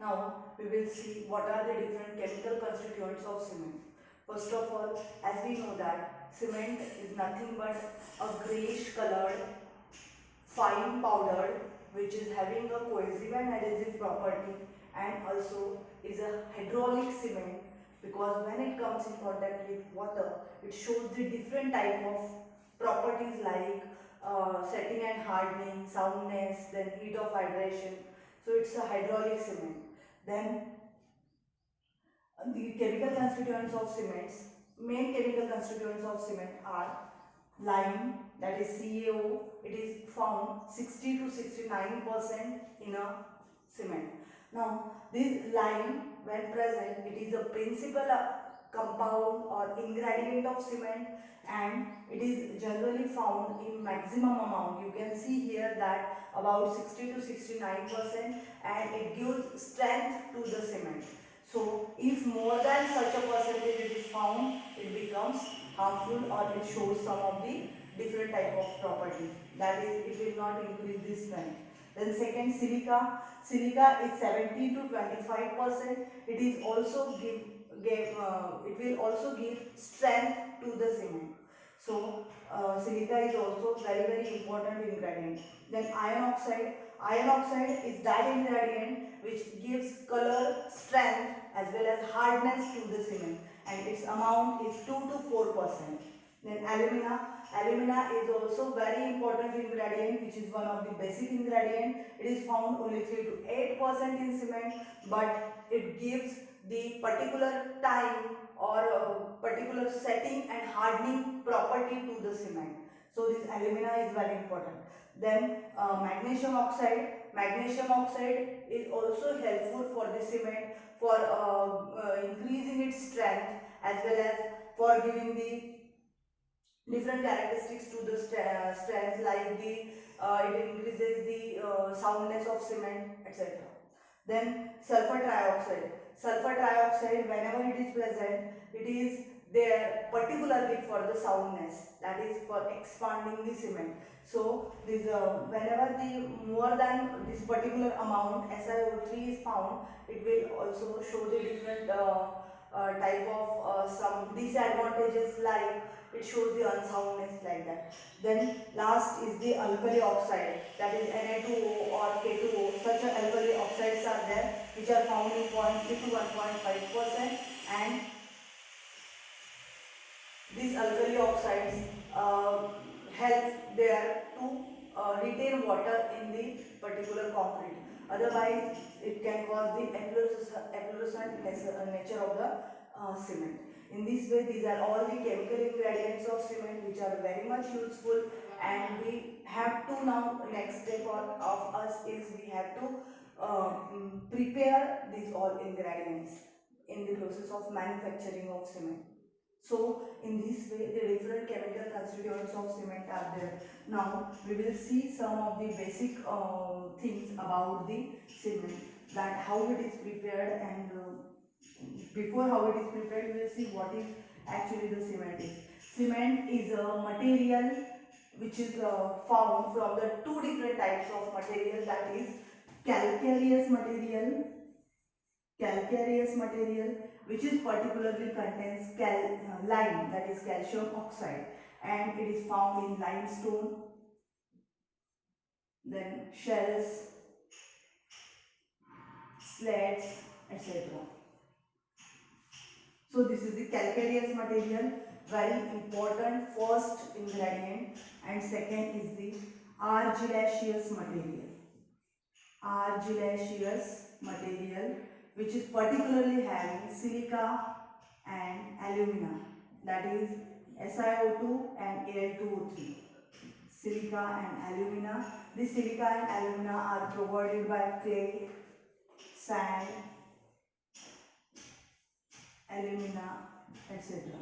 Now we will see what are the different chemical constituents of cement. First of all, as we know that cement is nothing but a greyish colored fine powdered which is having a cohesive and adhesive property, and also is a hydraulic cement because when it comes in contact with water it shows the different type of properties like setting and hardening, soundness, then heat of hydration. So it's a hydraulic cement. Then the chemical constituents of cements, main chemical constituents of cement are lime, that is CaO. It is found 60 to 69% in a cement. Now this lime when present, it is a principal compound or ingredient of cement, and it is generally found in maximum amount. You can see here that about 60 to 69%, and it gives strength to the cement. So if more than such a percentage it is found, it becomes harmful or it shows some of the different type of property. That is, it will not increase the strength. Then second, silica. Silica is 70 to 25%. It is also it will also give strength to the cement. So silica is also very important ingredient. Then iron oxide. Iron oxide is that ingredient which gives color, strength as well as hardness to the cement, and its amount is 2 to 4%. Then alumina. Alumina is also very important ingredient which is one of the basic ingredient. It is found only 3 to 8% in cement, but it gives the particular time or particular setting and hardening property to the cement. So this alumina is very important. Then magnesium oxide. Magnesium oxide is also helpful for the cement for increasing its strength as well as for giving the different characteristics to the strength, like the it increases the soundness of cement, etc. Then sulfur trioxide. Sulfur trioxide, whenever it is present, it is there particularly for the soundness, that is for expanding the cement. So this whenever the more than this particular amount SiO3 is found, it will also show the different type of some disadvantages, like it shows the unsoundness like that. Then last is the alkali oxide, that is Na2O or K2O. Such alkali oxides are there which are found in 0.3 to 1.5%, and these alkali oxides help there to retain water in the particular concrete. Otherwise, it can cause the efflorescent nature of the cement. In this way, these are all the chemical ingredients of cement which are very much useful, and we have to now, next step of us is we have to prepare these all ingredients in the process of manufacturing of cement. So in this way the different chemical constituents of cement are there. Now we will see some of the basic things about the cement, that how it is prepared, and before how it is prepared we will see what is actually the cement is. Cement is a material which is found from the two different types of material, that is calcareous material, which is particularly contains lime, that is calcium oxide, and it is found in limestone, then shells, slates, etc. So this is the calcareous material, very important first ingredient, and second is the argillaceous material. Which is particularly having silica and alumina, that is SiO2 and Al2O3. Silica and alumina. The silica and alumina are provided by clay, sand, alumina, etc.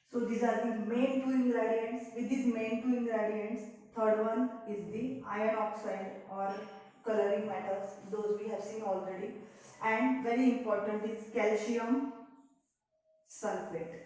So these are the main two ingredients. With these main two ingredients, third one is the iron oxide or coloring matters. Those we have seen already. And very important is calcium sulfate,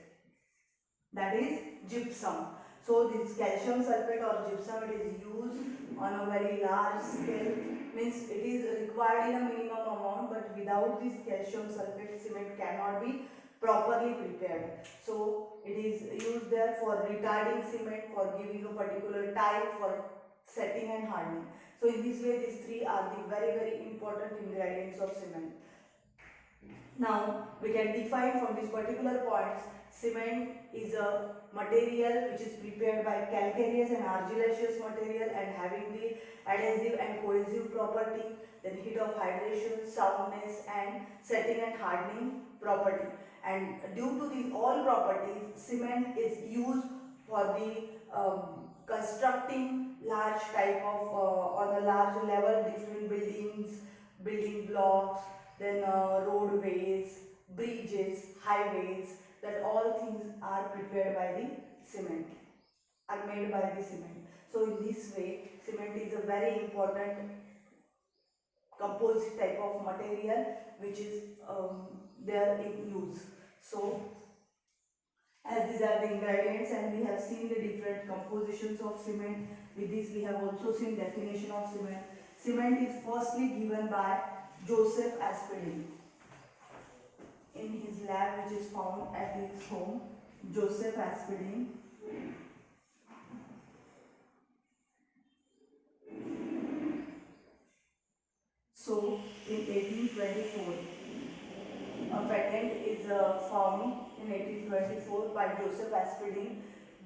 that is gypsum. So this calcium sulfate or gypsum, it is used on a very large scale, means it is required required in a minimum amount, but without this calcium sulfate cement cannot be properly prepared. So it is used there for retarding cement, for giving a particular time, for setting and hardening. So in this way these three are the very important ingredients of cement. Now we can define from these particular points, cement is a material which is prepared by calcareous and argillaceous material and having the adhesive and cohesive property, then heat of hydration, soundness and setting and hardening property. And due to these all properties, cement is used for the constructing large type of on a large level different buildings, building blocks, then roadways, bridges, highways, that all things are prepared by the cement, are made by the cement. So in this way, cement is a very important composite type of material which is there in use. So as these are the ingredients and we have seen the different compositions of cement, with this we have also seen definition of cement. Cement is firstly given by Joseph Aspdin in his lab which is found at his home. Joseph Aspdin. So in 1824, a patent is found in 1824 by Joseph Aspdin.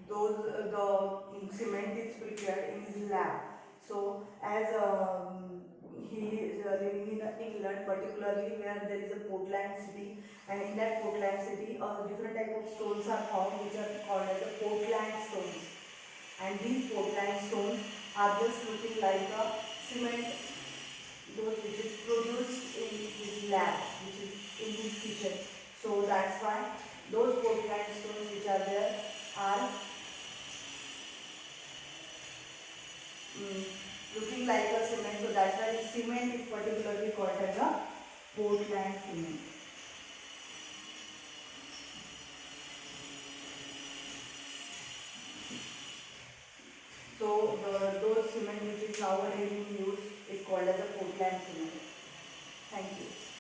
The cement is prepared in his lab. So as he is living in England, particularly where there is a Portland city, and in that Portland city, different type of stones are found which are called as the Portland stones. And these Portland stones are just looking like a cement, those which is produced in his lab, which is in his kitchen. So that's why those Portland stones which are there are looking like a cement. So that's why cement is particularly called as a Portland cement. So those cement which is nowadays in use is called as a Portland cement. Thank you.